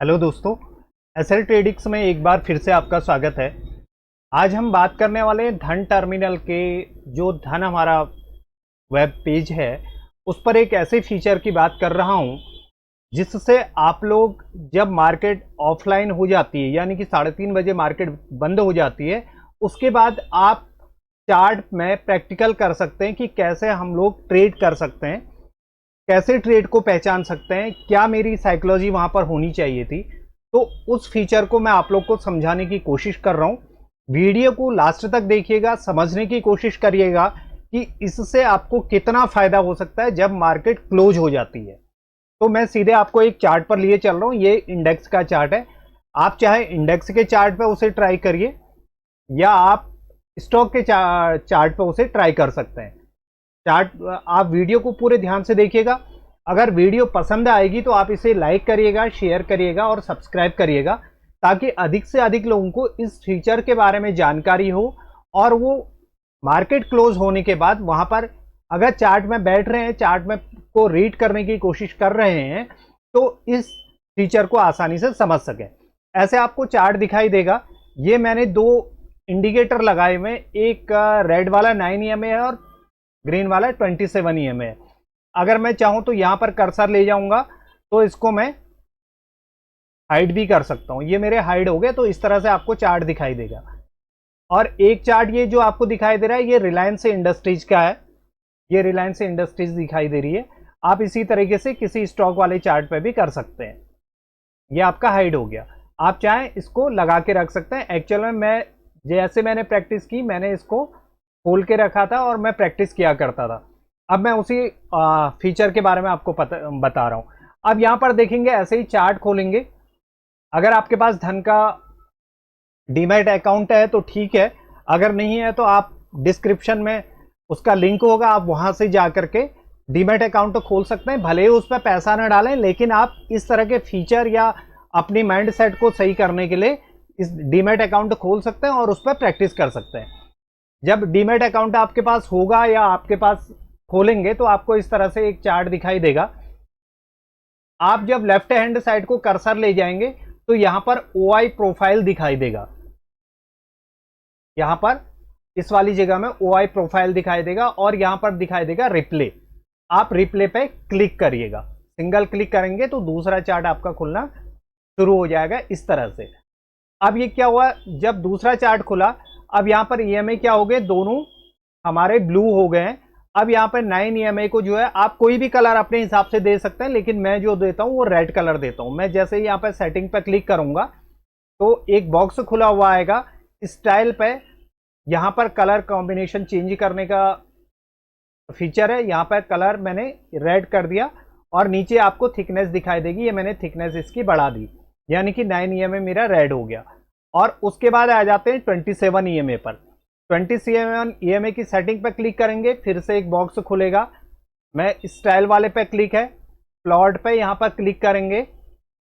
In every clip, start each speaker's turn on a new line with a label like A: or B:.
A: Hello दोस्तों, SL ट्रेडिक्स में एक बार फिर से आपका स्वागत है। आज हम बात करने वाले हैं धन टर्मिनल के। जो धन हमारा वेब पेज है उस पर एक ऐसे फीचर की बात कर रहा हूं जिससे आप लोग जब मार्केट ऑफलाइन हो जाती है यानी कि 3:30 बजे मार्केट बंद हो जाती है, उसके बाद आप चार्ट में प्रैक्टिकल कर सकते हैं कि कैसे हम लोग ट्रेड कर सकते हैं, कैसे ट्रेड को पहचान सकते हैं, क्या मेरी साइकोलॉजी वहां पर होनी चाहिए थी। तो उस फीचर को मैं आप लोग को समझाने की कोशिश कर रहा हूं। वीडियो को लास्ट तक देखिएगा, समझने की कोशिश करिएगा कि इससे आपको कितना फायदा हो सकता है जब मार्केट क्लोज हो जाती है। तो मैं सीधे आपको एक चार्ट पर लिए चल रहा हूं। ये इंडेक्स का चार्ट है। आप चाहे इंडेक्स के चार्ट पे उसे ट्राई करिए या आप स्टॉक के चार्ट पे उसे ट्राई कर सकते हैं। चार्ट आप वीडियो को पूरे ध्यान से देखिएगा। अगर वीडियो पसंद आएगी तो आप इसे लाइक करिएगा, शेयर करिएगा और सब्सक्राइब करिएगा, ताकि अधिक से अधिक लोगों को इस फीचर के बारे में जानकारी हो और वो मार्केट क्लोज होने के बाद वहां पर अगर चार्ट में बैठ रहे हैं, चार्ट में को रीड करने की कोशिश कर रहे हैं, तो इस फीचर को आसानी से समझ सकें। ऐसे आपको चार्ट दिखाई देगा। ये मैंने दो इंडिकेटर लगाए हुए, एक रेड वाला 9 EMA है और ग्रीन वाला 27 EMA है। अगर मैं चाहूं तो यहां पर कर्सर ले जाऊंगा तो इसको मैं हाइड भी कर सकता हूं। ये मेरे हाइड हो गए। तो इस तरह से आपको चार्ट दिखाई देगा। और एक चार्ट ये जो आपको दिखाई दे रहा है, ये रिलायंस इंडस्ट्रीज का है। ये रिलायंस इंडस्ट्रीज दिखाई दे रही है। आप इसी तरीके से किसी स्टॉक वाले चार्ट पे भी कर सकते हैं। ये आपका हाइड हो गया। आप चाहें इसको लगा के रख सकते हैं। एक्चुअल में मैं जैसे मैंने प्रैक्टिस की, मैंने इसको खोल के रखा था और मैं प्रैक्टिस किया करता था। अब मैं उसी फीचर के बारे में आपको बता रहा हूं। अब यहां पर देखेंगे, ऐसे ही चार्ट खोलेंगे। अगर आपके पास धन का डीमैट अकाउंट है तो ठीक है, अगर नहीं है तो आप डिस्क्रिप्शन में उसका लिंक होगा, आप वहां से जा करके डीमैट अकाउंट तो खोल सकते हैं। भले ही उस पर पैसा ना डालें, लेकिन आप इस तरह के फीचर या अपनी माइंड सेट को सही करने के लिए इस डीमैट अकाउंट खोल सकते हैं और उस पर प्रैक्टिस कर सकते हैं। जब डीमैट अकाउंट आपके पास होगा या आपके पास खोलेंगे तो आपको इस तरह से एक चार्ट दिखाई देगा। आप जब लेफ्ट हैंड साइड को कर्सर ले जाएंगे तो यहां पर ओआई प्रोफाइल दिखाई देगा। यहां पर इस वाली जगह में ओआई प्रोफाइल दिखाई देगा और यहां पर दिखाई देगा रिप्ले। आप रिप्ले पे क्लिक करिएगा। सिंगल क्लिक करेंगे तो दूसरा चार्ट आपका खुलना शुरू हो जाएगा इस तरह से। अब ये क्या हुआ, जब दूसरा चार्ट खुला, अब यहां पर ईएमए क्या हो गए, दोनों हमारे ब्लू हो गए हैं। अब यहां पर 9 EMA को जो है आप कोई भी कलर अपने हिसाब से दे सकते हैं, लेकिन मैं जो देता हूं वो रेड कलर देता हूं। मैं जैसे ही यहां पर सेटिंग पर क्लिक करूंगा तो एक बॉक्स खुला हुआ आएगा। स्टाइल पे यहां पर कलर कॉम्बिनेशन चेंज करने का फीचर है। यहां पर कलर मैंने रेड कर दिया और नीचे आपको थिकनेस दिखाई देगी। ये मैंने थिकनेस इसकी बढ़ा दी, यानी कि 9 EMA मेरा रेड हो गया। और उसके बाद आ जाते हैं 27 EMA पर। 27 EMA की सेटिंग पर क्लिक करेंगे, फिर से एक बॉक्स खुलेगा। मैं स्टाइल वाले पे क्लिक है, प्लॉट पे यहां पर क्लिक करेंगे।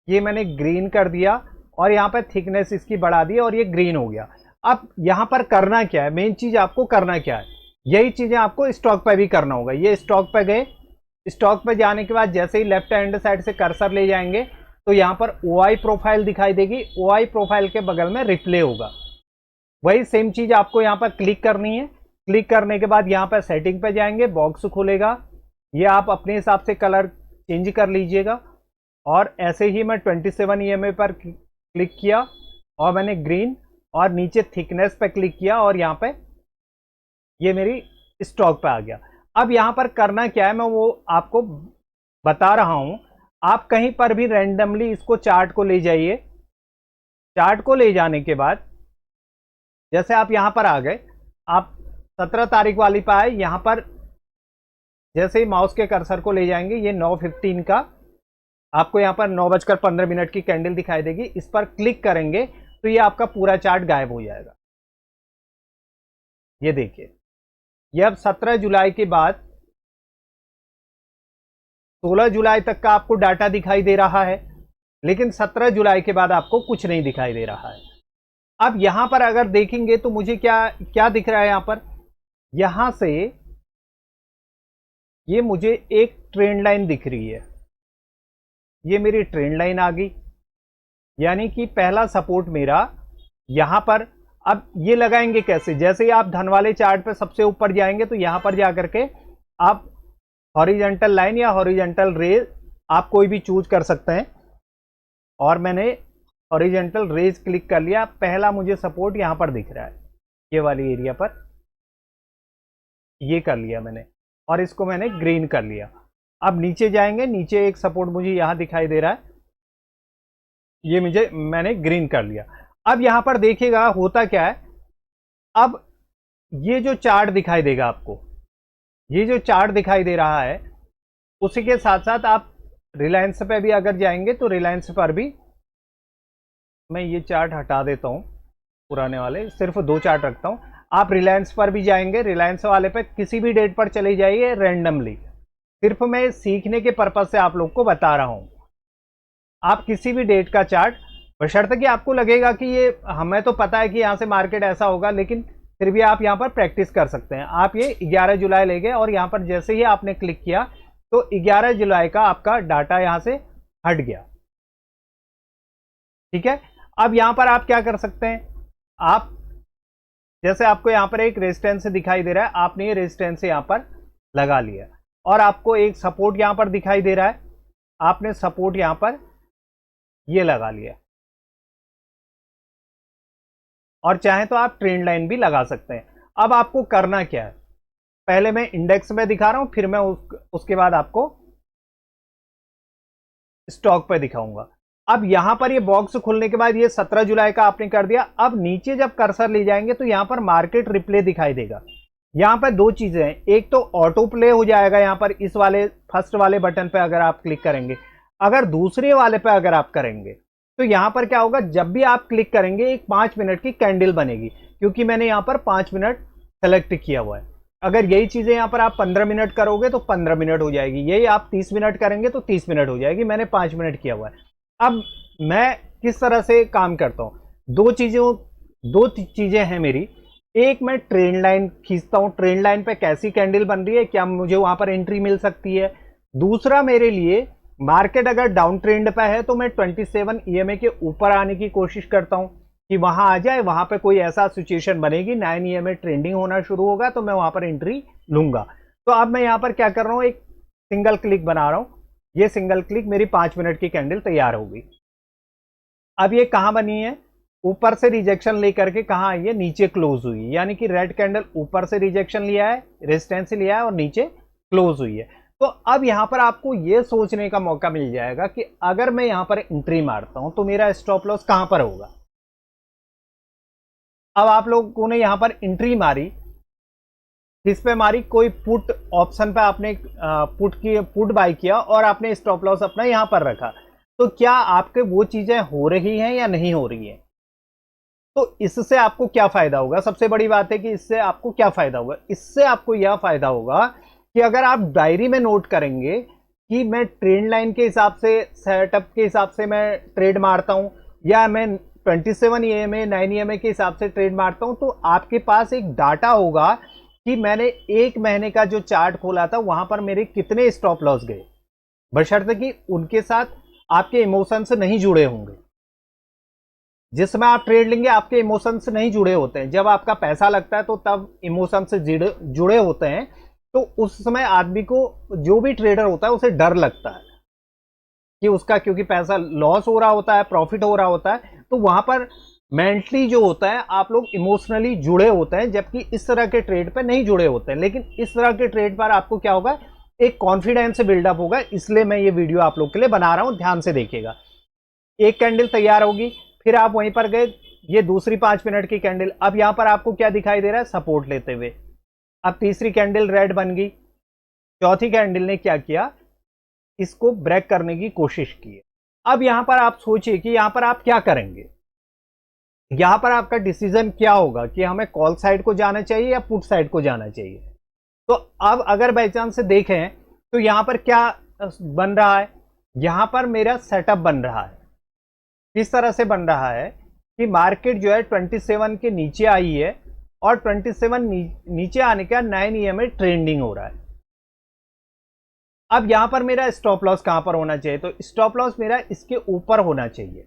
A: ये मैंने ग्रीन कर दिया और यहां पर थिकनेस इसकी बढ़ा दी और ये ग्रीन हो गया। अब यहां पर करना क्या है, मेन चीज आपको करना क्या है, यही चीजें आपको स्टॉक पे भी करना होगा। ये स्टॉक पे गए, स्टॉक पे जाने के बाद जैसे ही लेफ्ट हैंड साइड से कर्सर ले जाएंगे तो यहां पर ओआई प्रोफाइल दिखाई देगी। ओआई प्रोफाइल के बगल में रिप्ले होगा। वही सेम चीज आपको यहां पर क्लिक करनी है। क्लिक करने के बाद यहां पर सेटिंग पे जाएंगे, बॉक्स खुलेगा। ये आप अपने हिसाब से कलर चेंज कर लीजिएगा। और ऐसे ही मैं 27 EMA पर क्लिक किया और मैंने ग्रीन और नीचे थिकनेस पे क्लिक किया और यहां पे ये मेरी स्टॉक पे आ गया। अब यहां पर करना क्या है मैं वो आपको बता रहा हूं। आप कहीं पर भी रैंडमली इसको चार्ट को ले जाइए। चार्ट को ले जाने के बाद जैसे आप यहां पर आ गए, आप 17 तारीख वाली पे आए। यहां पर जैसे ही माउस के कर्सर को ले जाएंगे, ये 9:15 का आपको यहां पर 9:15 की कैंडल दिखाई देगी। इस पर क्लिक करेंगे तो ये आपका पूरा चार्ट गायब हो जाएगा। ये देखिए, ये अब 17 जुलाई के बाद 16 जुलाई तक का आपको डाटा दिखाई दे रहा है, लेकिन 17 जुलाई के बाद आपको कुछ नहीं दिखाई दे रहा है। अब यहां पर अगर देखेंगे तो मुझे क्या क्या दिख रहा है, यहां पर यहां से ये मुझे एक ट्रेंड लाइन दिख रही है। ये मेरी ट्रेंड लाइन आ गई। यानी कि पहला सपोर्ट मेरा यहां पर। अब ये लगाएंगे कैसे, जैसे ही आप धन वाले चार्ट पे सबसे ऊपर जाएंगे तो यहां पर जाकर के आप हॉरिजॉन्टल लाइन या हॉरिजॉन्टल रेज आप कोई भी चूज कर सकते हैं। और मैंने हॉरिजॉन्टल रेज क्लिक कर लिया। पहला मुझे सपोर्ट यहां पर दिख रहा है, ये वाली एरिया पर, ये कर लिया मैंने और इसको मैंने ग्रीन कर लिया। अब नीचे जाएंगे, नीचे एक सपोर्ट मुझे यहां दिखाई दे रहा है, ये मैंने ग्रीन कर लिया। अब यहां पर देखिएगा होता क्या है। अब ये जो चार्ट दिखाई देगा आपको, ये जो चार्ट दिखाई दे रहा है, उसी के साथ साथ आप रिलायंस पे भी अगर जाएंगे तो रिलायंस पर भी, मैं ये चार्ट हटा देता हूं, पुराने वाले सिर्फ 2 चार्ट रखता हूं। आप रिलायंस पर भी जाएंगे, रिलायंस वाले पे किसी भी डेट पर चले जाइए रैंडमली, सिर्फ मैं सीखने के पर्पज से आप लोग को बता रहा हूं। आप किसी भी डेट का चार्ट, बशर्ते कि आपको लगेगा कि ये हमें तो पता है कि यहां से मार्केट ऐसा होगा, लेकिन फिर भी आप यहां पर प्रैक्टिस कर सकते हैं। आप ये 11 जुलाई ले गए और यहां पर जैसे ही आपने क्लिक किया तो 11 जुलाई का आपका डाटा यहां से हट गया। ठीक है, अब यहां पर आप क्या कर सकते हैं, आप जैसे आपको यहां पर एक रेजिस्टेंस दिखाई दे रहा है, आपने ये रेजिस्टेंस यहां पर लगा लिया और आपको एक सपोर्ट यहां पर दिखाई दे रहा है, आपने सपोर्ट यहां पर ये लगा लिया। और चाहे तो आप ट्रेंड लाइन भी लगा सकते हैं। अब आपको करना क्या है, पहले मैं इंडेक्स में दिखा रहा हूं, फिर मैं उसके बाद आपको स्टॉक पे दिखाऊंगा। अब यहां पर ये बॉक्स खुलने के बाद ये 17 जुलाई का आपने कर दिया। अब नीचे जब कर्सर ले जाएंगे तो यहां पर मार्केट रिप्ले दिखाई देगा। यहां पर 2 चीजें हैं, एक तो ऑटो प्ले हो जाएगा यहां पर इस वाले फर्स्ट वाले बटन पे अगर आप क्लिक करेंगे, अगर दूसरे वाले पे अगर आप करेंगे तो यहां पर क्या होगा, जब भी आप क्लिक करेंगे एक 5 मिनट की कैंडल बनेगी, क्योंकि मैंने यहां पर 5 मिनट सेलेक्ट किया हुआ है। अगर यही चीजें यहां पर आप 15 मिनट करोगे तो 15 मिनट हो जाएगी, यही आप 30 मिनट करेंगे तो 30 मिनट हो जाएगी। मैंने 5 मिनट किया हुआ है। अब मैं किस तरह से काम करता हूं, दो चीजें हैं मेरी। एक, मैं ट्रेंड लाइन खींचता हूं, ट्रेंड लाइन पे कैसी कैंडल बन रही है, क्या मुझे वहां पर एंट्री मिल सकती है। दूसरा, मेरे लिए मार्केट अगर डाउन ट्रेंड पे है तो मैं 27 ईएमए के ऊपर आने की कोशिश करता हूं कि वहां आ जाए, वहां पे कोई ऐसा सिचुएशन बनेगी 9 ईएमए ट्रेंडिंग होना शुरू होगा तो मैं वहां पर एंट्री लूंगा। तो अब मैं यहां पर क्या कर रहा हूं, एक सिंगल क्लिक बना रहा हूं, ये सिंगल क्लिक मेरी 5 मिनट की कैंडल तैयार होगी। अब ये कहां बनी है, ऊपर से रिजेक्शन लेकर के कहां आई है, नीचे क्लोज हुई, यानी कि रेड कैंडल ऊपर से रिजेक्शन लिया है, रेजिस्टेंस लिया है और नीचे क्लोज हुई है। तो अब यहां पर आपको यह सोचने का मौका मिल जाएगा कि अगर मैं यहां पर एंट्री मारता हूं तो मेरा स्टॉप लॉस कहां पर होगा। अब आप लोगों ने यहां पर एंट्री मारी, किस पे मारी, कोई पुट ऑप्शन पे आपने पुट बाय किया और आपने स्टॉप लॉस अपना यहां पर रखा, तो क्या आपके वो चीजें हो रही हैं या नहीं हो रही हैं। तो इससे आपको क्या फायदा होगा, सबसे बड़ी बात है कि इससे आपको क्या फायदा होगा। इससे आपको यह फायदा होगा कि अगर आप डायरी में नोट करेंगे कि मैं ट्रेंड लाइन के हिसाब से, सेटअप के हिसाब से मैं ट्रेड मारता हूं या मैं 27 ईएमए 9 ईएमए के हिसाब से ट्रेड मारता हूं, तो आपके पास एक डाटा होगा कि मैंने 1 महीने का जो चार्ट खोला था वहां पर मेरे कितने स्टॉप लॉस गए, बशर्ते कि उनके साथ आपके इमोशंस नहीं जुड़े होंगे। जिसमें आप ट्रेड लेंगे आपके इमोशंस नहीं जुड़े होते हैं, जब आपका पैसा लगता है तो तब इमोशंस जुड़े होते हैं। तो उस समय आदमी को, जो भी ट्रेडर होता है उसे डर लगता है कि उसका, क्योंकि पैसा लॉस हो रहा होता है, प्रॉफिट हो रहा होता है, तो वहां पर मेंटली जो होता है आप लोग इमोशनली जुड़े होते हैं, जबकि इस तरह के ट्रेड पे नहीं जुड़े होते हैं। लेकिन इस तरह के ट्रेड पर आपको क्या होगा, एक कॉन्फिडेंस बिल्डअप होगा। इसलिए मैं ये वीडियो आप लोग के लिए बना रहा हूं, ध्यान से देखिएगा। एक कैंडल तैयार होगी, फिर आप वहीं पर गए, ये दूसरी 5 मिनट की कैंडल। अब यहां पर आपको क्या दिखाई दे रहा है, सपोर्ट लेते हुए। अब तीसरी कैंडल रेड बन गई, चौथी कैंडल ने क्या किया, इसको ब्रेक करने की कोशिश की। अब यहां पर आप सोचिए कि यहां पर आप क्या करेंगे, यहां पर आपका डिसीजन क्या होगा कि हमें कॉल साइड को जाना चाहिए या पुट साइड को जाना चाहिए। तो अब अगर बाई चांस से देखें तो यहां पर क्या बन रहा है, यहां पर मेरा सेटअप बन रहा है। किस तरह से बन रहा है कि मार्केट जो है 27 के नीचे आई है और 27 नीचे आने का 9 ईएमए ट्रेंडिंग हो रहा है। अब यहां पर मेरा स्टॉप लॉस कहां पर होना चाहिए, तो स्टॉप लॉस मेरा इसके ऊपर होना चाहिए।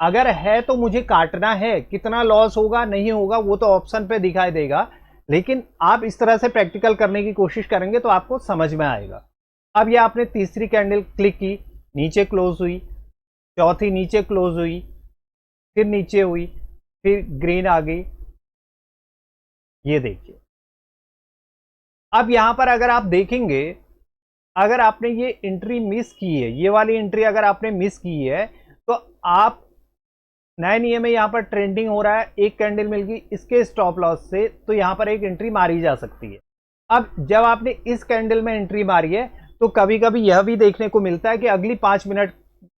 A: अगर है तो मुझे काटना है, कितना लॉस होगा नहीं होगा वो तो ऑप्शन पे दिखाई देगा, लेकिन आप इस तरह से प्रैक्टिकल करने की कोशिश करेंगे तो आपको समझ में आएगा। अब ये आपने तीसरी कैंडल क्लिक की, नीचे क्लोज हुई, चौथी नीचे क्लोज हुई, फिर नीचे हुई, फिर ग्रीन आ गई, ये देखिए। अब यहां पर अगर आप देखेंगे, अगर आपने ये एंट्री मिस की है, ये वाली एंट्री अगर आपने मिस की है, तो आप 9 ईएमए यहां पर ट्रेंडिंग हो रहा है, एक कैंडल मिल गई इसके स्टॉप लॉस से, तो यहां पर एक एंट्री मारी जा सकती है। अब जब आपने इस कैंडल में एंट्री मारी है, तो कभी कभी यह भी देखने को मिलता है कि अगली 5 मिनट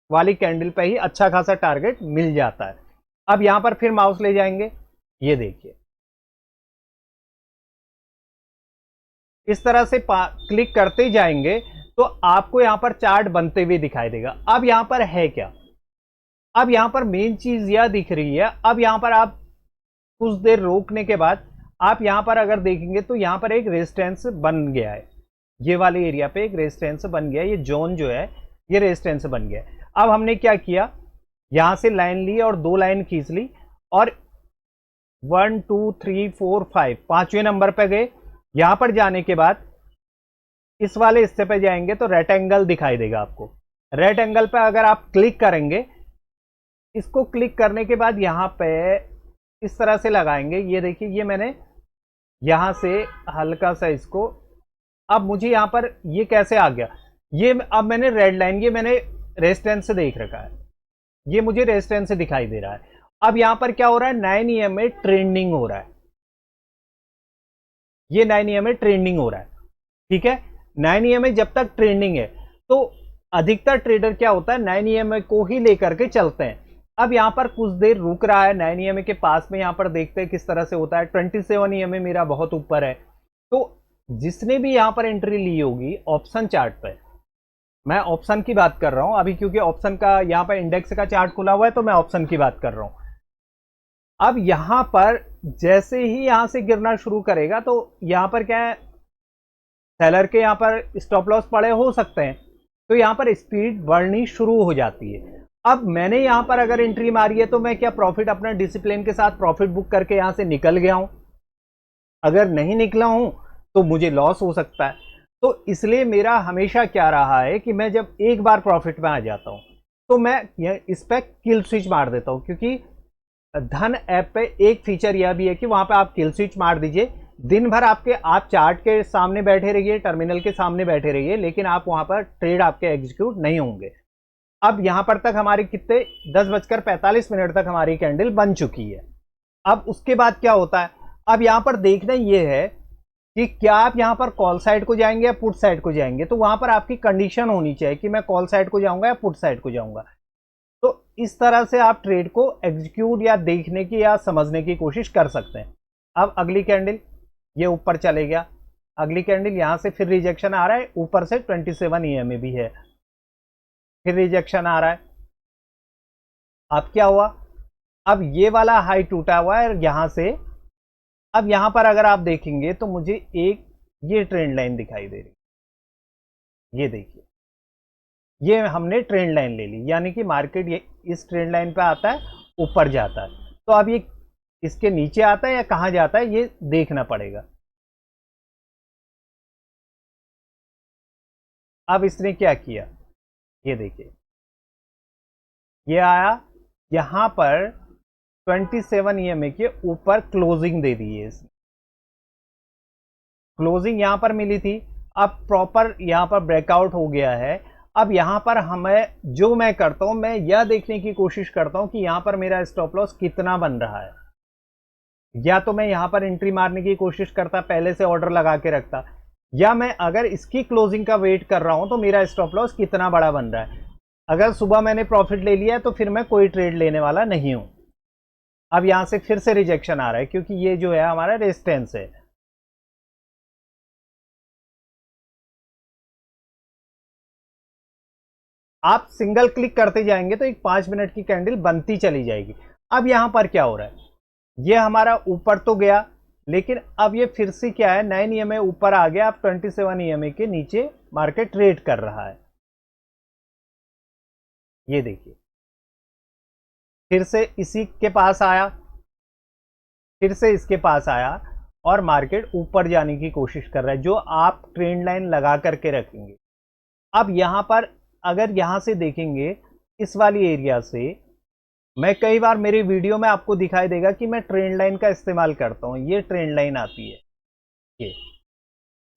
A: वाली कैंडल पे ही अच्छा खासा टारगेट मिल जाता है। अब यहां पर फिर माउस ले जाएंगे, ये देखिए इस तरह से क्लिक करते ही जाएंगे तो आपको यहां पर चार्ट बनते हुए दिखाई देगा। अब यहां पर है क्या, अब यहां पर मेन चीज यह दिख रही है। अब यहां पर आप कुछ देर रोकने के बाद आप यहां पर अगर देखेंगे तो यहां पर एक रेजिस्टेंस बन गया है, ये वाले एरिया पे एक रेजिस्टेंस बन गया है, ये जोन जो है ये रेजिस्टेंस बन गया है। अब हमने क्या किया, यहां से लाइन ली और 2 लाइन खींच ली और 1 2 3 4 5 पांचवें नंबर पे गए। यहां पर जाने के बाद इस वाले हिस्से पे जाएंगे तो रेक्टेंगल दिखाई देगा आपको। रेक्टेंगल पे अगर आप क्लिक करेंगे, इसको क्लिक करने के बाद यहां पे इस तरह से लगाएंगे, ये देखिए ये मैंने यहां से हल्का सा इसको, अब मुझे यहां पर ये कैसे आ गया, ये अब मैंने रेड लाइन, ये मैंने रेजिस्टेंस से देख रखा है, ये मुझे रेजिस्टेंस से दिखाई दे रहा है। अब यहां पर क्या हो रहा है, 9 ईएम में ट्रेंडिंग हो रहा है, ये 9 ईएम में ट्रेंडिंग हो रहा है, ठीक है। 9 ईएम में जब तक ट्रेंडिंग है तो अधिकतर ट्रेडर क्या होता है 9 ईएम को ही लेकर के चलते हैं। अब यहां पर कुछ देर रुक रहा है 9 ईएम के पास में, यहां पर देखते हैं किस तरह से होता है। 27 ईएम मेरा बहुत ऊपर है, तो जिसने भी यहां पर एंट्री ली होगी ऑप्शन चार्ट पे, मैं ऑप्शन की बात कर रहा हूं अभी क्योंकि ऑप्शन का यहां पर इंडेक्स का चार्ट खुला हुआ है तो मैं ऑप्शन की बात कर रहा हूं। अब यहां पर जैसे ही यहां से गिरना शुरू करेगा तो यहां पर क्या है, सेलर के यहां पर स्टॉप लॉस पड़े हो सकते हैं, तो यहां पर स्पीड बढ़नी शुरू हो जाती है। अब मैंने यहां पर अगर एंट्री मारी है तो मैं क्या प्रॉफिट अपना डिसिप्लिन के साथ प्रॉफिट बुक करके यहां से निकल गया हूं, अगर नहीं निकला हूं तो मुझे लॉस हो सकता है। तो इसलिए मेरा हमेशा क्या रहा है कि मैं जब एक बार प्रॉफिट में आ जाता हूं तो मैं इस पर किल स्विच मार देता हूं, क्योंकि धन ऐप पे एक फीचर यह भी है कि वहां पे आप किल स्विच मार दीजिए, दिन भर आप चार्ट के सामने बैठे रहिए, टर्मिनल के सामने बैठे रहिए, लेकिन आप वहां पर ट्रेड आपके एग्जीक्यूट नहीं होंगे। अब यहां पर तक हमारी कितने 10:45 तक हमारी कैंडल बन चुकी है। अब उसके बाद क्या होता है, अब यहां पर देखना यह है कि क्या आप यहां पर कॉल साइड को जाएंगे या पुट साइड को जाएंगे, तो वहां पर आपकी कंडीशन होनी चाहिए कि मैं कॉल साइड को जाऊंगा या पुट साइड को जाऊंगा। तो इस तरह से आप ट्रेड को एग्जीक्यूट या देखने की या समझने की कोशिश कर सकते हैं। अब अगली कैंडल ये ऊपर चले गया, अगली कैंडल यहां से फिर रिजेक्शन आ रहा है, ऊपर से 27 ईएमए भी है, फिर रिजेक्शन आ रहा है। अब क्या हुआ, अब ये वाला हाई टूटा हुआ है यहां से। अब यहां पर अगर आप देखेंगे तो मुझे एक ये ट्रेंड लाइन दिखाई दे रही, ये देखिए ये हमने ट्रेंड लाइन ले ली, यानी कि मार्केट ये इस ट्रेंड लाइन पे आता है, ऊपर जाता है। तो अब ये इसके नीचे आता है या कहां जाता है ये देखना पड़ेगा। अब इसने क्या किया, ये देखिए ये आया यहां पर 27 ईएमए के ऊपर क्लोजिंग दे दी है इसने, क्लोजिंग यहां पर मिली थी, अब प्रॉपर यहां पर ब्रेकआउट हो गया है। अब यहां पर हमें जो मैं करता हूं, मैं यह देखने की कोशिश करता हूं कि यहां पर मेरा स्टॉप लॉस कितना बन रहा है। या तो मैं यहां पर एंट्री मारने की कोशिश करता, पहले से ऑर्डर लगा के रखता, या मैं अगर इसकी क्लोजिंग का वेट कर रहा हूं तो मेरा स्टॉप लॉस कितना बड़ा बन रहा है। अगर सुबह मैंने प्रॉफिट ले लिया है तो फिर मैं कोई ट्रेड लेने वाला नहीं हूं। अब यहां से फिर से रिजेक्शन आ रहा है क्योंकि ये जो है हमारा रेजिस्टेंस है। आप सिंगल क्लिक करते जाएंगे तो एक 5 मिनट की कैंडल बनती चली जाएगी। अब यहां पर क्या हो रहा है, ये हमारा ऊपर तो गया, लेकिन अब ये फिर से क्या है 9 ईएमए ऊपर आ गया, अब 27 ईएमए के नीचे मार्केट ट्रेड कर रहा है, ये देखिए फिर से इसी के पास आया, फिर से इसके पास आया और मार्केट ऊपर जाने की कोशिश कर रहा है, जो आप ट्रेंड लाइन लगा करके रखेंगे। अब यहां पर अगर यहां से देखेंगे, इस वाली एरिया से, मैं कई बार मेरे वीडियो में आपको दिखाई देगा कि मैं ट्रेंड लाइन का इस्तेमाल करता हूं। ये ट्रेंड लाइन आती है, ये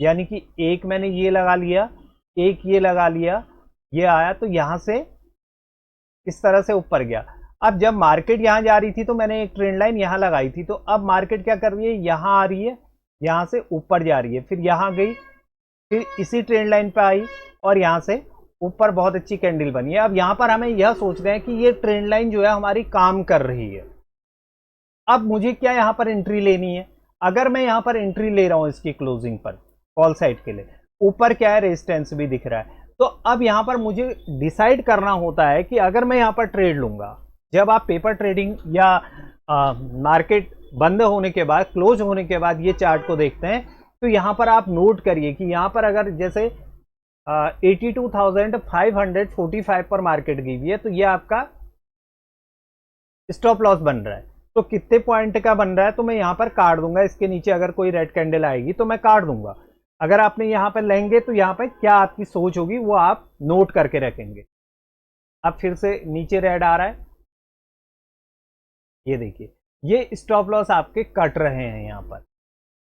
A: यानी कि एक मैंने ये लगा लिया, एक ये लगा लिया, ये आया तो यहां से इस तरह से ऊपर गया। अब जब मार्केट यहां जा रही थी तो मैंने एक ट्रेंड लाइन यहां लगाई थी, तो अब मार्केट क्या कर रही है, यहां आ रही है, यहां से ऊपर जा रही है, फिर यहां गई, फिर इसी ट्रेंड लाइन पे आई और यहां से ऊपर बहुत अच्छी कैंडल बनी है। अब यहां पर हमें यह सोच रहे हैं कि ये ट्रेंड लाइन जो है हमारी काम कर रही है। अब मुझे क्या यहां पर एंट्री लेनी है? अगर मैं यहां पर एंट्री ले रहा हूं इसकी क्लोजिंग पर कॉल साइड के लिए, ऊपर क्या है, रेजिस्टेंस भी दिख रहा है, तो अब यहां पर मुझे डिसाइड करना होता है कि अगर मैं यहां पर ट्रेड लूंगा, जब आप पेपर ट्रेडिंग या मार्केट बंद होने के बाद, क्लोज होने के बाद ये चार्ट को देखते हैं, तो यहां पर आप नोट करिए कि यहां पर अगर जैसे 82,545 पर मार्केट गई हुई है, तो ये आपका स्टॉप लॉस बन रहा है। तो कितने पॉइंट का बन रहा है, तो मैं यहां पर काट दूंगा, इसके नीचे अगर कोई रेड कैंडल आएगी तो मैं काट दूंगा। अगर आपने यहां पर लेंगे तो यहां पर क्या आपकी सोच होगी वो आप नोट करके रखेंगे। अब फिर से नीचे रेड आ रहा है, ये देखिए, ये स्टॉप लॉस आपके कट रहे हैं यहां पर।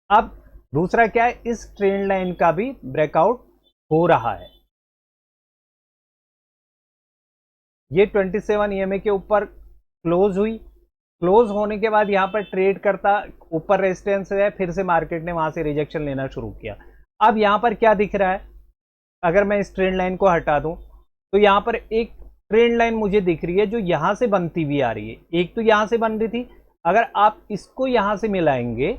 A: अब दूसरा क्या है, इस ट्रेंड लाइन का भी ब्रेकआउट हो रहा है। ये 27 ईएमए के ऊपर क्लोज हुई, क्लोज होने के बाद यहां पर ट्रेड करता, ऊपर रेजिस्टेंस है, फिर से मार्केट ने वहां से रिजेक्शन लेना शुरू किया। अब यहां पर क्या दिख रहा है, अगर मैं इस ट्रेंड लाइन को हटा दूं तो यहां पर एक ट्रेंड लाइन मुझे दिख रही है जो यहां से बनती हुई आ रही है। एक तो यहां से बन रही थी, अगर आप इसको यहां से मिलाएंगे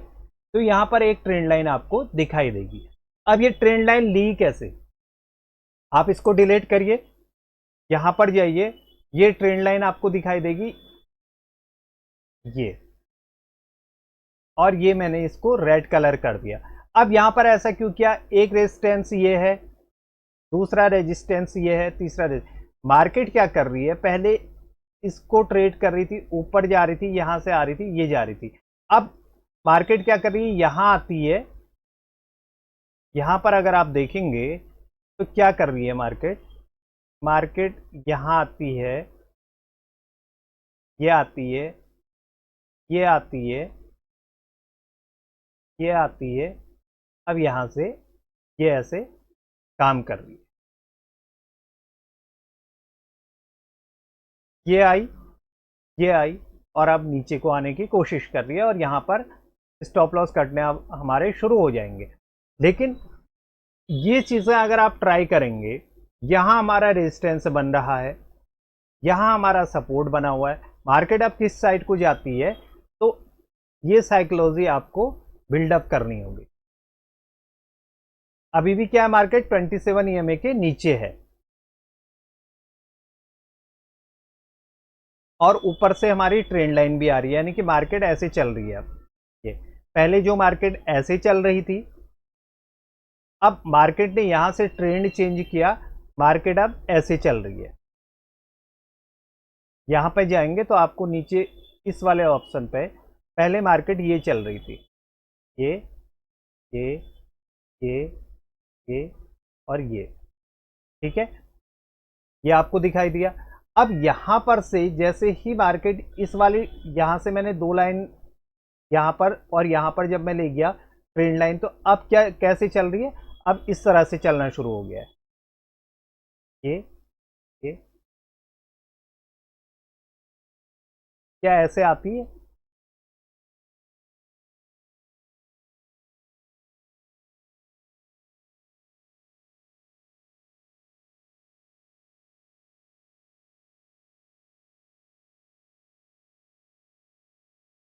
A: तो यहां पर एक ट्रेंड लाइन आपको दिखाई देगी। अब ये ट्रेंड लाइन ली कैसे, आप इसको डिलीट करिए, यहां पर जाइए, ये ट्रेंड लाइन आपको दिखाई देगी, ये, और ये मैंने इसको रेड कलर कर दिया। अब यहां पर ऐसा क्यों किया, एक रेजिस्टेंस ये है, दूसरा रेजिस्टेंस ये है, तीसरा मार्केट क्या कर रही है, पहले इसको ट्रेड कर रही थी, ऊपर जा रही थी, यहां से आ रही थी, ये जा रही थी। अब मार्केट क्या कर रही है, यहां आती है, यहां पर अगर आप देखेंगे तो क्या कर रही है मार्केट, मार्केट यहां आती है, ये आती है, ये आती है, ये आती है, अब यहां से ये ऐसे काम कर रही है, ये आई, ये आई, और अब नीचे को आने की कोशिश कर रही है, और यहां पर स्टॉप लॉस कटने अब हमारे शुरू हो जाएंगे। लेकिन ये चीजें अगर आप ट्राई करेंगे, यहां हमारा रेजिस्टेंस बन रहा है, यहां हमारा सपोर्ट बना हुआ है, मार्केट अब किस साइड को जाती है, तो ये साइकोलॉजी आपको बिल्डअप करनी होगी। अभी भी क्या है, मार्केट 27 ईएमए के नीचे है, और ऊपर से हमारी ट्रेंड लाइन भी आ रही है, यानी कि मार्केट ऐसे चल रही है। अब ये पहले जो मार्केट ऐसे चल रही थी, अब मार्केट ने यहां से ट्रेंड चेंज किया, मार्केट अब ऐसे चल रही है। यहां पे जाएंगे तो आपको नीचे इस वाले ऑप्शन पे, पहले मार्केट ये चल रही थी, ये ये ये ये और ये, ठीक है, ये आपको दिखाई दिया। अब यहां पर से जैसे ही मार्केट इस वाली, यहां से मैंने दो लाइन यहां पर और यहां पर जब मैं ले गया ट्रेंड लाइन, तो अब क्या कैसे चल रही है, अब इस तरह से चलना शुरू हो गया है, ये ये क्या ऐसे आती है,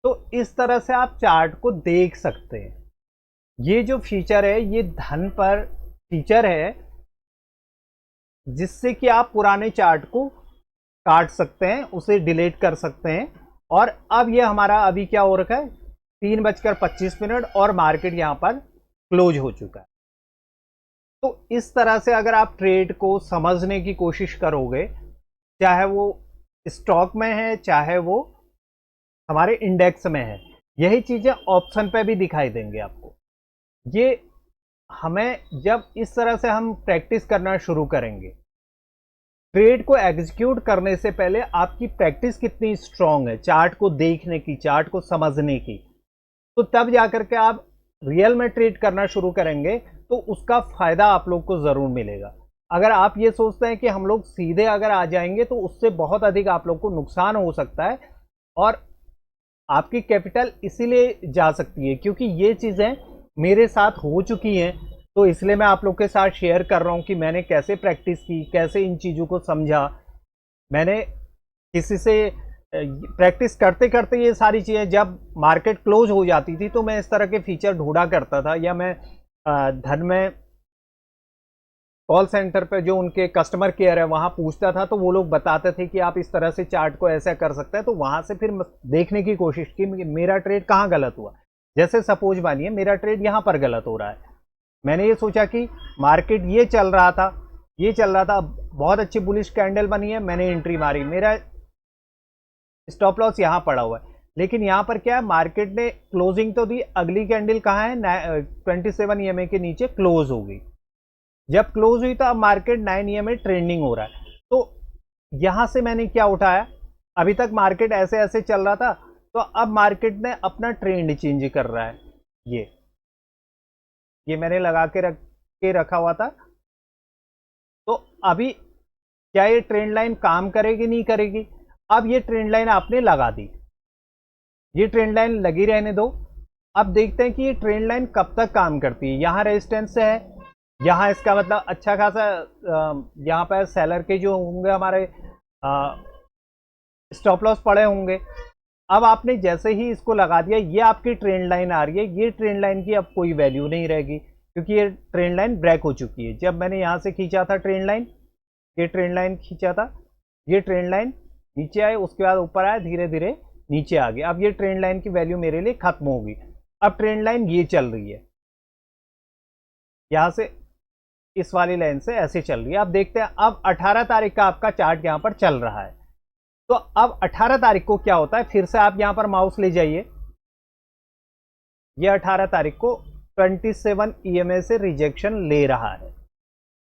A: तो इस तरह से आप चार्ट को देख सकते हैं। ये जो फीचर है, ये धन पर फीचर है, जिससे कि आप पुराने चार्ट को काट सकते हैं, उसे डिलीट कर सकते हैं। और अब ये हमारा अभी क्या हो रखा है, 3:25 और मार्केट यहां पर क्लोज हो चुका है। तो इस तरह से अगर आप ट्रेड को समझने की कोशिश करोगे, चाहे वो स्टॉक में है चाहे वो हमारे इंडेक्स में है, यही चीजें ऑप्शन पे भी दिखाई देंगे आपको। ये हमें जब इस तरह से हम प्रैक्टिस करना शुरू करेंगे, ट्रेड को एग्जीक्यूट करने से पहले आपकी प्रैक्टिस कितनी स्ट्रांग है चार्ट को देखने की, चार्ट को समझने की, तो तब जाकर के आप रियल में ट्रेड करना शुरू करेंगे तो उसका फायदा आप लोग को जरूर मिलेगा। अगर आप ये सोचते हैं कि हम लोग सीधे अगर आ जाएंगे तो उससे बहुत अधिक आप लोग को नुकसान हो सकता है और आपकी कैपिटल इसीलिए जा सकती है क्योंकि ये चीजें मेरे साथ हो चुकी हैं। तो इसलिए मैं आप लोग के साथ शेयर कर रहा हूं कि मैंने कैसे प्रैक्टिस की, कैसे इन चीजों को समझा। मैंने किसी से प्रैक्टिस करते करते ये सारी चीजें, जब मार्केट क्लोज हो जाती थी तो मैं इस तरह के फीचर ढूंढा करता था, या मैं धन में कॉल सेंटर पे जो उनके कस्टमर केयर है वहां पूछता था तो वो लोग बताते थे कि आप इस तरह से चार्ट को ऐसा कर सकते हैं। तो वहां से फिर देखने की कोशिश की मेरा ट्रेड कहाँ गलत हुआ। जैसे सपोज मानिए मेरा ट्रेड यहां पर गलत हो रहा है, मैंने ये सोचा कि मार्केट ये चल रहा था, ये चल रहा था, बहुत अच्छी बुलिश कैंडल बनी है, मैंने एंट्री मारी, मेरा स्टॉप लॉस यहां पड़ा हुआ है। लेकिन यहां पर क्या है, मार्केट ने क्लोजिंग तो दी, अगली कैंडल कहां है, 27 ईएमए के नीचे क्लोज हो गई। जब क्लोज हुई तो अब मार्केट 9 ईएमए ट्रेंडिंग हो रहा है। तो यहां से मैंने क्या उठाया, अभी तक मार्केट ऐसे ऐसे चल रहा था, तो अब मार्केट ने अपना ट्रेंड चेंज कर रहा है। ये मैंने लगा के रखा हुआ था। तो अभी क्या ये ट्रेंड लाइन काम करेगी नहीं करेगी, अब ये ट्रेंड लाइन आपने लगा दी, ये ट्रेंड लाइन लगी रहने दो। अब देखते हैं कि ये ट्रेंड लाइन कब तक काम करती है। यहां रेजिस्टेंस है, यहां इसका मतलब अच्छा खासा यहां पर सेलर के जो होंगे हमारे स्टॉप लॉस पड़े होंगे। अब आपने जैसे ही इसको लगा दिया, ये आपकी ट्रेंड लाइन आ रही है, ये ट्रेंड लाइन की अब कोई वैल्यू नहीं रहेगी क्योंकि ये ट्रेंड लाइन ब्रेक हो चुकी है। जब मैंने यहां से खींचा था ट्रेंड लाइन, ये ट्रेंड लाइन खींचा था, ये ट्रेंड लाइन नीचे आए, उसके बाद ऊपर आया, धीरे धीरे नीचे आ गया। अब ये ट्रेंड लाइन की वैल्यू मेरे लिए खत्म होगी। अब ट्रेंड लाइन ये चल रही है, यहां से इस वाली लाइन से ऐसे चल रही है। अब देखते हैं, अब 18 तारीख का आपका चार्ट यहां पर चल रहा है। तो अब 18 तारीख को क्या होता है, फिर से आप यहां पर माउस ले जाइए, ये 18 तारीख को 27 ईएमए से रिजेक्शन ले रहा है।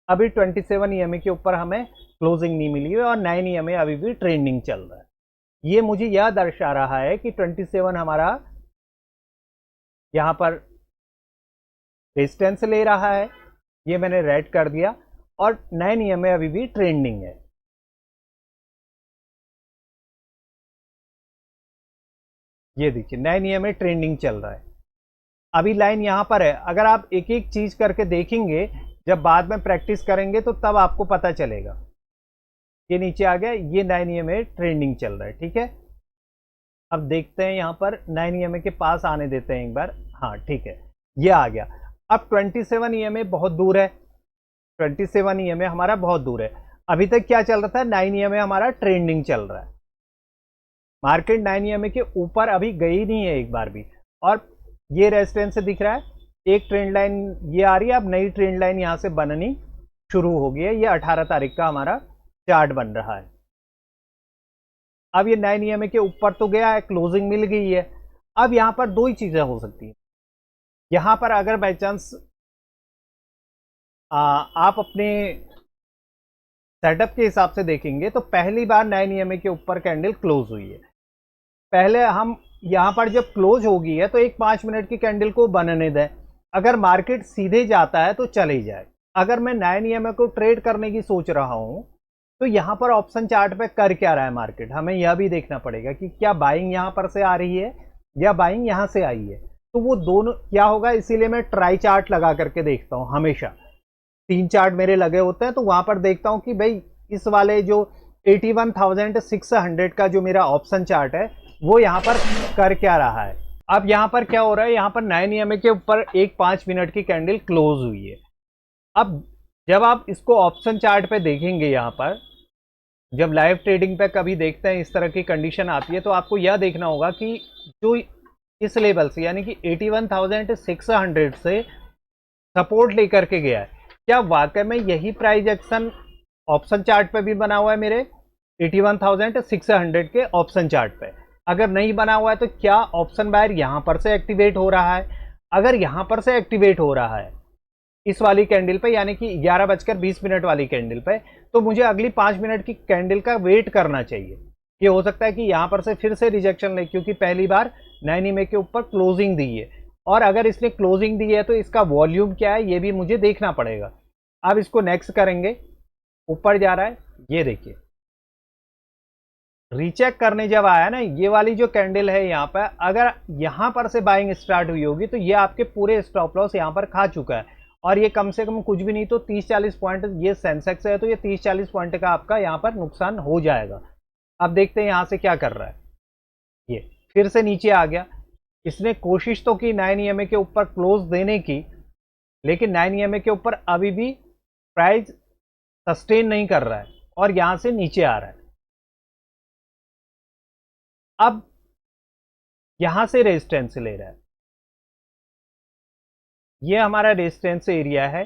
A: अभी 27 ईएमए के ऊपर हमें क्लोजिंग नहीं मिली है और 9 ईएमए अभी भी ट्रेंडिंग चल रहा है। ये मुझे यह दर्शा रहा है कि 27 हमारा यहां पर रेजिस्टेंस ले रहा है, ये मैंने रेड कर दिया, और 9 ईएमए अभी भी ट्रेंडिंग है। ये देखिए 9 ईएमए ट्रेंडिंग चल रहा है। अभी लाइन यहां पर है, अगर आप एक एक चीज करके देखेंगे, जब बाद में प्रैक्टिस करेंगे तो तब आपको पता चलेगा। ये नीचे आ गया, ये 9 ईएमए ट्रेंडिंग चल रहा है, ठीक है। अब देखते हैं यहां पर 9 ईएमए के पास आने देते हैं एक बार, हाँ ठीक है, ये आ गया। अब 27 ईएमए बहुत दूर है, 27 ईएमए हमारा बहुत दूर है। अभी तक क्या चल रहा था, 9 ईएमए हमारा ट्रेंडिंग चल रहा है। मार्केट 9 ईएमए के ऊपर अभी गई नहीं है एक बार भी, और ये रेजिस्टेंस दिख रहा है, एक ट्रेंड लाइन ये आ रही है, अब नई ट्रेंड लाइन यहां से बननी शुरू हो गई है। ये 18 तारीख का हमारा चार्ट बन रहा है। अब ये 9 ईएमए के ऊपर तो गया है, क्लोजिंग मिल गई है। अब यहां पर दो ही चीजें हो सकती हैं। यहां पर अगर बाई चांस आप अपने सेटअप के हिसाब से देखेंगे तो पहली बार 9 ईएमए के ऊपर कैंडल क्लोज हुई है। पहले हम यहां पर जब क्लोज हो गई है तो एक 5 मिनट की कैंडल को बनने दें, अगर मार्केट सीधे जाता है तो चले जाए। अगर मैं 9 ईएमए को ट्रेड करने की सोच रहा हूं तो यहां पर ऑप्शन चार्ट पे कर क्या रहा है मार्केट, हमें यह भी देखना पड़ेगा कि क्या बाइंग यहां पर से आ रही है या बाइंग यहां से आई है। तो वो दोनों क्या होगा, इसीलिए मैं ट्राई चार्ट लगा करके देखता हूं हमेशा। 3 चार्ट मेरे लगे होते हैं तो वहां पर देखता हूं कि भाई इस वाले जो 81,600 का जो मेरा ऑप्शन चार्ट है वो यहां पर कर क्या रहा है। अब यहां पर क्या हो रहा है, यहां पर 9 ईएमए के ऊपर एक 5 मिनट की कैंडल क्लोज हुई है। अब जब आप इसको ऑप्शन चार्ट पे देखेंगे, यहां पर जब लाइव ट्रेडिंग पे कभी देखते हैं इस तरह की कंडीशन आती है, तो आपको यह देखना होगा कि जो इस लेवल से यानी कि 81,600 से सपोर्ट लेकर के गया है, क्या वाकई में यही प्राइस एक्शन ऑप्शन चार्ट पे भी बना हुआ है मेरे 81,600 के ऑप्शन चार्ट पे। अगर नहीं बना हुआ है तो क्या ऑप्शन बायर यहां पर से एक्टिवेट हो रहा है? अगर यहां पर से एक्टिवेट हो रहा है इस वाली कैंडल पे, यानी कि 11:20 वाली कैंडल पे, तो मुझे अगली 5 मिनट की कैंडल का वेट करना चाहिए। ये हो सकता है कि यहां पर से फिर से रिजेक्शन ले, क्योंकि पहली बार 9 EMA के ऊपर क्लोजिंग दी है, और अगर इसने क्लोजिंग दी है तो इसका वॉल्यूम क्या है ये भी मुझे देखना पड़ेगा। अब इसको नेक्स्ट करेंगे, ऊपर जा रहा है, ये देखिए रीचेक करने जब आया ना, ये वाली जो कैंडल है यहाँ पर, अगर यहाँ पर से बाइंग स्टार्ट हुई होगी तो ये आपके पूरे स्टॉप लॉस यहाँ पर खा चुका है, और ये कम से कम कुछ भी नहीं तो 30-40 पॉइंट, ये सेंसेक्स है तो ये 30-40 पॉइंट का आपका यहाँ पर नुकसान हो जाएगा। अब देखते हैं यहाँ से क्या कर रहा है। ये फिर से नीचे आ गया, इसने कोशिश तो की 9 EMA के ऊपर क्लोज देने की, लेकिन 9 EMA के ऊपर अभी भी प्राइस सस्टेन नहीं कर रहा है और यहां से नीचे आ रहा है। अब यहां से रेजिस्टेंस ले रहा है, ये हमारा रेजिस्टेंस एरिया है,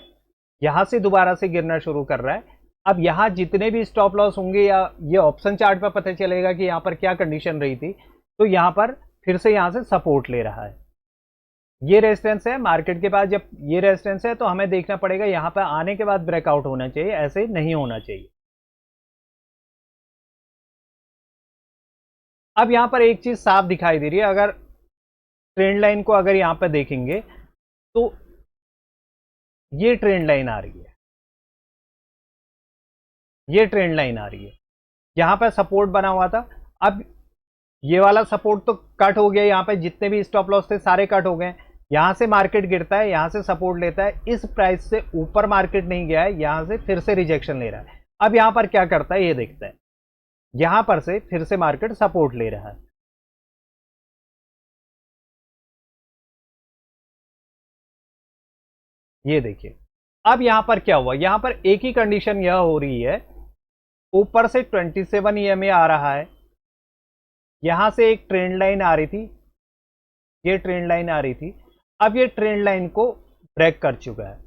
A: यहां से दोबारा से गिरना शुरू कर रहा है। अब यहां जितने भी स्टॉप लॉस होंगे, या ये ऑप्शन चार्ट पर पता चलेगा कि यहां पर क्या कंडीशन रही थी, तो यहां पर फिर से यहां से सपोर्ट ले रहा है। ये रेजिस्टेंस है मार्केट के पास, जब ये रेजिस्टेंस है तो हमें देखना पड़ेगा यहां पर आने के बाद ब्रेकआउट होना चाहिए, ऐसे नहीं होना चाहिए। अब यहां पर एक चीज साफ दिखाई दे रही है, अगर ट्रेंड लाइन को अगर यहां पर देखेंगे तो ये ट्रेंड लाइन आ रही है, ये ट्रेंड लाइन आ रही है, यहां पर सपोर्ट बना हुआ था। अब ये वाला सपोर्ट तो कट हो गया, यहां पे जितने भी स्टॉप लॉस थे सारे कट हो गए। यहां से मार्केट गिरता है, यहां से सपोर्ट लेता है, इस प्राइस से ऊपर मार्केट नहीं गया है, यहां से फिर से रिजेक्शन ले रहा है। अब यहां पर क्या करता है ये देखता है, यहां पर से फिर से मार्केट सपोर्ट ले रहा है। ये देखिए अब यहां पर क्या हुआ, यहां पर एक ही कंडीशन यह हो रही है, ऊपर से 27 EMA आ रहा है, यहां से एक ट्रेंड लाइन आ रही थी, ये ट्रेंड लाइन आ रही थी, अब ये ट्रेंड लाइन को ब्रेक कर चुका है।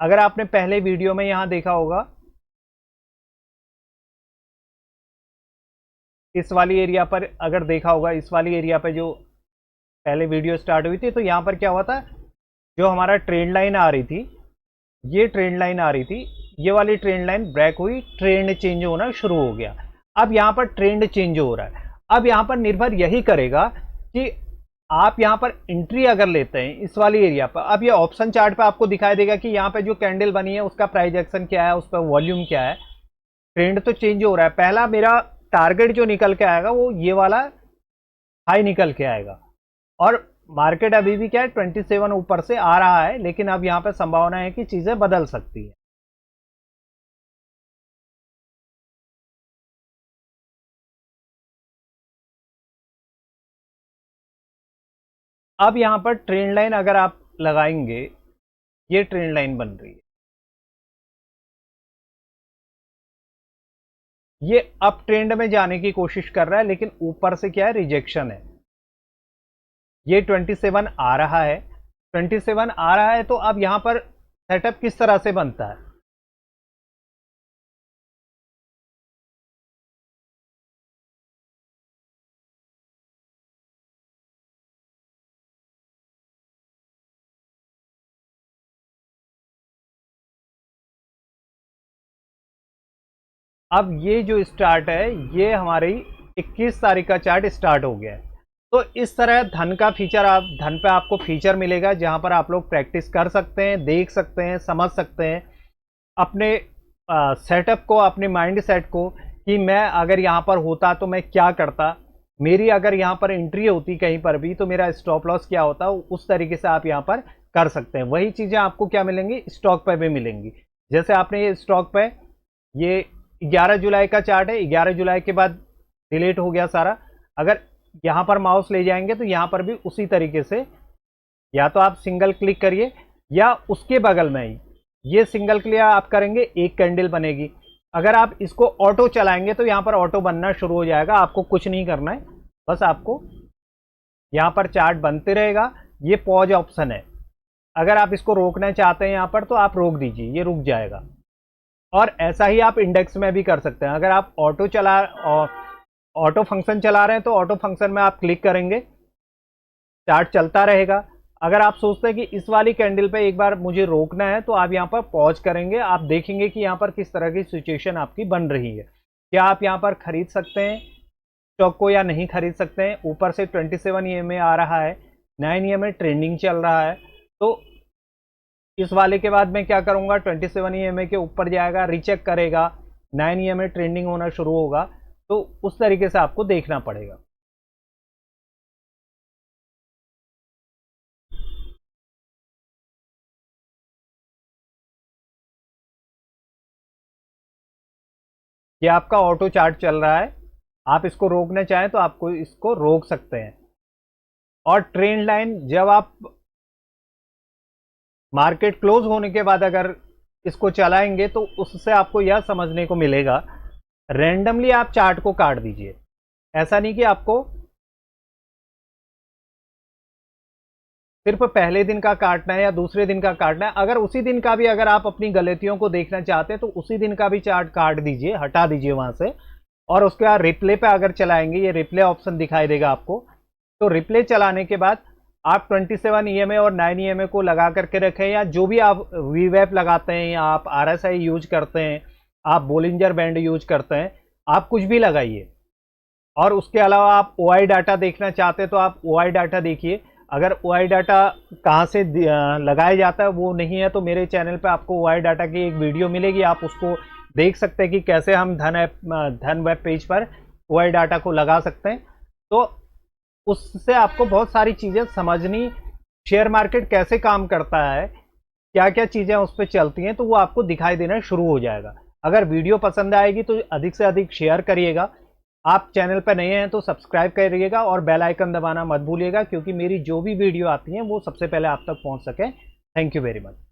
A: अगर आपने पहले वीडियो में यहां देखा होगा, इस वाली एरिया पर अगर देखा होगा, इस वाली एरिया पर जो पहले वीडियो स्टार्ट हुई थी, तो यहां पर क्या हुआ था, जो हमारा ट्रेंड लाइन आ रही थी, ये ट्रेंड लाइन आ रही थी, ये वाली ट्रेंड लाइन ब्रेक हुई, ट्रेंड चेंज होना शुरू हो गया। अब यहां पर ट्रेंड चेंज हो रहा है। अब यहां पर निर्भर यही करेगा कि आप यहां पर एंट्री अगर लेते हैं इस वाली एरिया पर, अब ये ऑप्शन चार्ट पे आपको दिखाई देगा कि यहां पे जो कैंडल बनी है उसका प्राइस एक्शन क्या है, उस पर वॉल्यूम क्या है, ट्रेंड तो चेंज हो रहा है। पहला मेरा टारगेट जो निकल के आएगा वो ये वाला हाई निकल के आएगा, और मार्केट अभी भी क्या है 27 ऊपर से आ रहा है, लेकिन अब यहां पर संभावना है कि चीजें बदल सकती है। अब यहां पर ट्रेंड लाइन अगर आप लगाएंगे, ये ट्रेंड लाइन बन रही है, ये अप ट्रेंड में जाने की कोशिश कर रहा है, लेकिन ऊपर से क्या है रिजेक्शन है। ये 27 आ रहा है, 27 आ रहा है, तो अब यहां पर सेटअप किस तरह से बनता है, अब ये जो स्टार्ट है ये हमारी 21 तारीख का चार्ट स्टार्ट हो गया है। तो इस तरह धन का फीचर, आप धन पे आपको फीचर मिलेगा जहां पर आप लोग प्रैक्टिस कर सकते हैं, देख सकते हैं, समझ सकते हैं अपने सेटअप को, अपने माइंड सेट को, कि मैं अगर यहाँ पर होता तो मैं क्या करता, मेरी अगर यहाँ पर एंट्री होती कहीं पर भी तो मेरा स्टॉप लॉस क्या होता, उस तरीके से आप यहाँ पर कर सकते हैं। वही चीज़ें आपको क्या मिलेंगी, स्टॉक पे भी मिलेंगी। जैसे आपने ये स्टॉक पे, ये 11 जुलाई का चार्ट है, 11 जुलाई के बाद डिलीट हो गया सारा। अगर यहाँ पर माउस ले जाएंगे तो यहाँ पर भी उसी तरीके से, या तो आप सिंगल क्लिक करिए, या उसके बगल में ही ये सिंगल क्लिक आप करेंगे, एक कैंडल बनेगी। अगर आप इसको ऑटो चलाएंगे तो यहाँ पर ऑटो बनना शुरू हो जाएगा, आपको कुछ नहीं करना है, बस आपको यहाँ पर चार्ट बनते रहेगा। ये पॉज ऑप्शन है, अगर आप इसको रोकना चाहते हैं यहाँ पर तो आप रोक दीजिए, ये रुक जाएगा। और ऐसा ही आप इंडेक्स में भी कर सकते हैं। अगर आप ऑटो फंक्शन चला रहे हैं तो ऑटो फंक्शन में आप क्लिक करेंगे, चार्ट चलता रहेगा। अगर आप सोचते हैं कि इस वाली कैंडल पे एक बार मुझे रोकना है तो आप यहाँ पर पॉज करेंगे, आप देखेंगे कि यहाँ पर किस तरह की सिचुएशन आपकी बन रही है। क्या आप यहाँ पर खरीद सकते हैं स्टॉक को या नहीं खरीद सकते हैं। ऊपर से 27 EMA आ रहा है, 9 EMA ट्रेंडिंग चल रहा है। तो इस वाले के बाद मैं क्या करूंगा, 27 EMA के ऊपर जाएगा, रीचेक करेगा, 9 EMA ट्रेंडिंग होना शुरू होगा। तो उस तरीके से आपको देखना पड़ेगा। ये आपका ऑटो चार्ट चल रहा है, आप इसको रोकना चाहें तो आपको इसको रोक सकते हैं। और ट्रेंड लाइन जब आप मार्केट क्लोज होने के बाद अगर इसको चलाएंगे तो उससे आपको यह समझने को मिलेगा, रैंडमली आप चार्ट को काट दीजिए। ऐसा नहीं कि आपको सिर्फ पहले दिन का काटना है या दूसरे दिन का काटना है। अगर उसी दिन का भी अगर आप अपनी गलतियों को देखना चाहते हैं तो उसी दिन का भी चार्ट काट दीजिए, हटा दीजिए वहां से। और उसके बाद रिप्ले पे अगर चलाएंगे, ये रिप्ले ऑप्शन दिखाई देगा आपको। तो रिप्ले चलाने के बाद आप 27 EMA और 9 EMA को लगा करके रखें, या जो भी आप वीवेप लगाते हैं या आप RSI यूज करते हैं, आप बोलिंजर बैंड यूज करते हैं, आप कुछ भी लगाइए। और उसके अलावा आप OI डाटा देखना चाहते हैं तो आप OI डाटा देखिए। अगर OI डाटा कहाँ से लगाया जाता है वो नहीं है तो मेरे चैनल पे आपको OI डाटा की एक वीडियो मिलेगी, आप उसको देख सकते हैं कि कैसे हम धन वेब पेज पर OI डाटा को लगा सकते हैं। तो उससे आपको बहुत सारी चीज़ें समझनी, शेयर मार्केट कैसे काम करता है, क्या क्या चीज़ें उस पर चलती हैं, तो वो आपको दिखाई देना शुरू हो जाएगा। अगर वीडियो पसंद आएगी तो अधिक से अधिक शेयर करिएगा। आप चैनल पर नए हैं तो सब्सक्राइब करिएगा और बेल आइकन दबाना मत भूलिएगा, क्योंकि मेरी जो भी वीडियो आती हैं वो सबसे पहले आप तक पहुंच सके। Thank you very much.